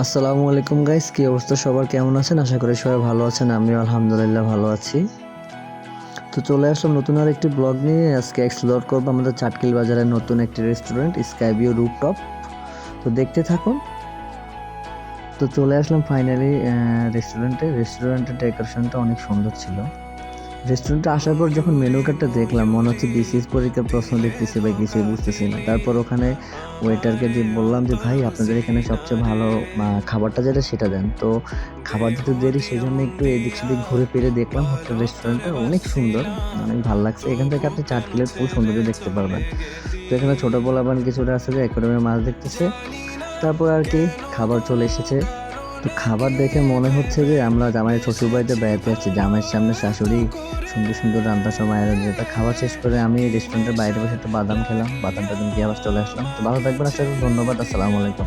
আসসালামু আলাইকুম গাইস, কি অবস্থা সবার? কেমন আছেন? আশা করি সবাই ভালো আছেন। আমিও আলহামদুলিল্লাহ ভালো আছি। তো চলে আসলাম নতুন আর একটি ব্লগ নিয়ে। আজকে এক্সপ্লোর করবো আমাদের চাটকিল বাজারের নতুন একটি রেস্টুরেন্ট, স্কাই ভিউ রুফটপ। তো দেখতে থাকুন। তো চলে আসলাম ফাইনালি রেস্টুরেন্টের ডেকোরেশনটা অনেক সুন্দর ছিল। রেস্টুরেন্টে আসার পর যখন মেনু কার্ডটা দেখলাম, মনে হচ্ছে বিসিএস পরীক্ষার প্রশ্ন লিখতেছি বা কিছুই বুঝতেছি না। তারপর ওখানে ওয়েটারকে যে বললাম যে ভাই, আপনাদের এখানে সবচেয়ে ভালো খাবারটা যেটা সেটা দেন। তো খাবার দিতে দেরি, সেজন্য একটু এদিক সেদিক ঘুরে ফিরে দেখলাম। হোটেল রেস্টুরেন্টটা অনেক সুন্দর, অনেক ভালো লাগছে। এখান থেকে আপনি চাটকিলের ফুল সৌন্দর্য দেখতে পারবেন। তো এখানে ছোট পোলাপান কিছুটা আছে যে অ্যাকোয়ারিয়ামে মাছ দেখতেছে। তারপর আর কি খাবার চলে এসেছে। তো খাবার দেখে মনে হচ্ছে যে আমরা জামাইয়ের শ্বশুর বাড়িতে বেড়াতে যাচ্ছি। জামাইয়ের সামনে শাশুড়ি সুন্দর সুন্দর রান্না সময় আয়োজন। যেটা খাবার শেষ করে আমি রেস্টুরেন্টের বাইরে বসে একটু বাদাম খেলাম। বাদাম টাদাম খেয়ে আবার চলে আসলাম। তো ভালো থাকবেন। আচ্ছা, ধন্যবাদ। আসসালামু আলাইকুম।